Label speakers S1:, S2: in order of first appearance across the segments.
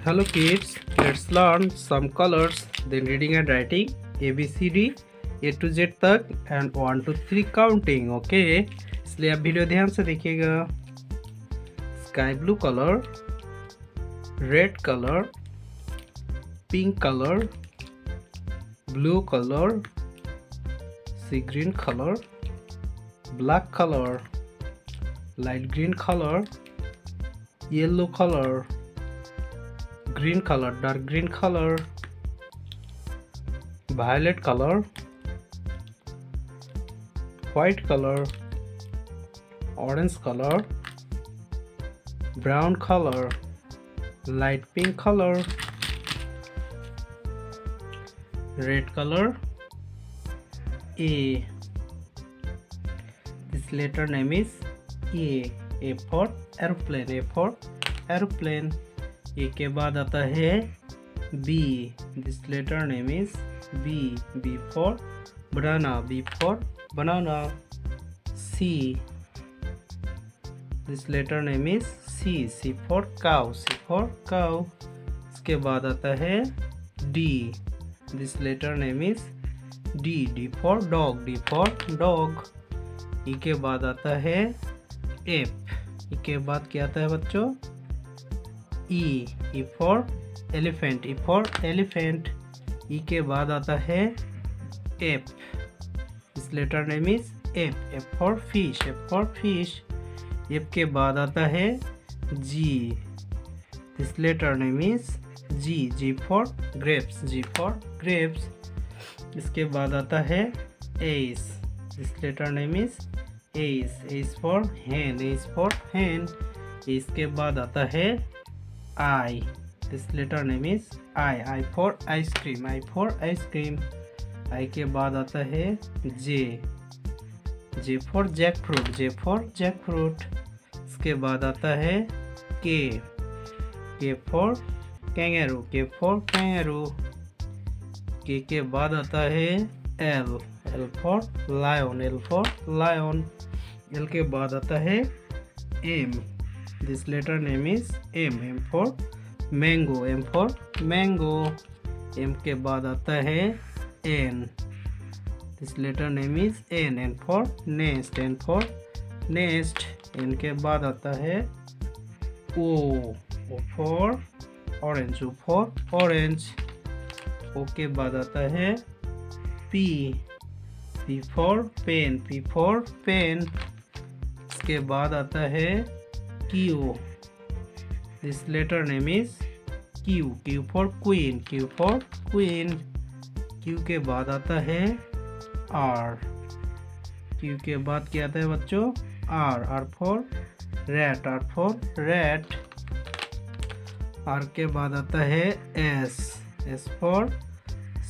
S1: Hello kids, let's learn some colors, then reading and writing ABCD A to Z तक and 1 to 3 counting. Okay, इसलिए आप video ध्यान से देखिएगा. Sky blue colour, red colour, pink colour, blue colour, sea green colour, black colour, light green colour, yellow colour, green color, dark green color, violet color, white color, orange color, brown color, light pink color, red color. A. This letter name is A. A for airplane. A for airplane. A के बाद आता है B. This letter name is B. B for banana. B for banana. C. This letter name is C. C for cow. C for cow. इसके बाद आता है D. This letter name is D. D for dog. D for dog. E के बाद आता है F. ई के बाद क्या आता है बच्चों? E. E for elephant. E for elephant. E के बाद आता है F. इस letter name is F. F for fish. F for fish. F के बाद आता है G. This letter name is G. G for grapes. G for grapes. इसके बाद आता है H. This letter name is H. H for hen. H for hen. इसके बाद आता है I. This letter name is I. I for ice cream. I for ice cream. I के बाद आता है J. J for jackfruit. J for jackfruit. इसके बाद आता है K. K for kangaroo. K for kangaroo. K के बाद आता है L. L for lion. L for lion. L के बाद आता है M. This letter name is M. M for mango. M for mango. M के बाद आता है N. This letter name is N. N for nest. N for nest. N के बाद आता है O. O for orange. O for orange. O के बाद आता है P. P for pen. P for pen. इसके बाद आता है Q. This letter name is Q. Q for queen. Q for queen. Q के बाद आता है R. Q के बाद क्या आता है बच्चों? R. R for rat. R for rat. R के बाद आता है S. S for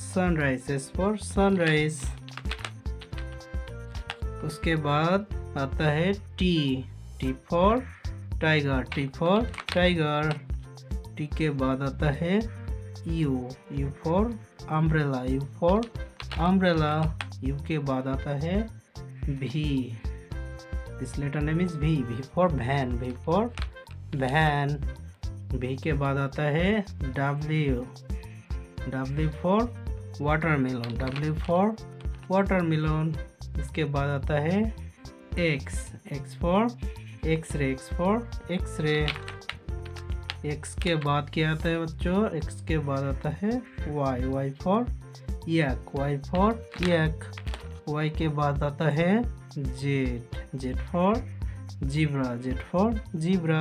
S1: sunrise. S for sunrise. उसके बाद आता है T. T for tiger. T for tiger. T के बाद आता है you. You for umbrella. You for umbrella. You के बाद आता है भी. This letter name is V. V for van. V for van. V के बाद आता है W. W for watermelon. W for watermelon. इसके बाद आता है X. X for X ray. X for X ray. X के बाद क्या आता है बच्चों? एक्स के बाद आता है वाई. वाई फॉर यक. वाई फॉर यक. वाई के बाद आता है Z. Z for zebra. Z for zebra.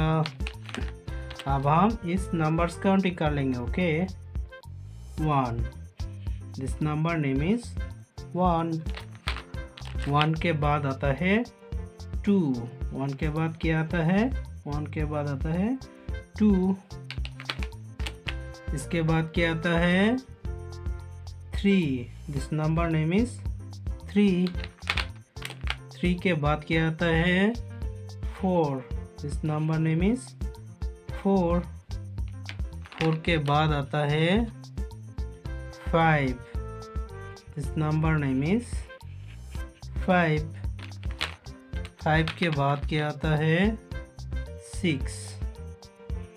S1: अब हम इस नंबर्स काउंटिंग कर लेंगे. Okay. 1. This number name is 1. 1 के बाद आता है 2. 1 के बाद क्या आता है? 1 के बाद आता है 2. इसके बाद क्या आता है 3. This number name is 3. 3 के बाद क्या आता है 4. This number name is 4. 4 के बाद आता है 5. This number name is 5. 5 के बाद क्या आता है 6.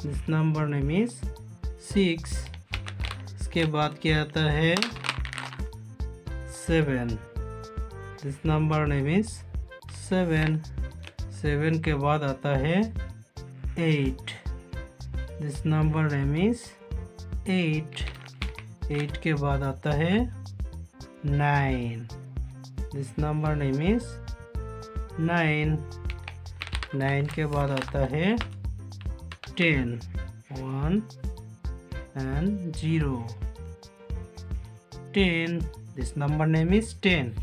S1: This number name is 6, इसके बाद क्या आता है 7, दिस नंबर नेम इज 7, 7 के बाद आता है 8, दिस नंबर नेम इज 8, 8 के बाद आता है 9, दिस नंबर नेम इज 9, 9 के बाद आता है 10, 1 and 0, 10, this number name is 10.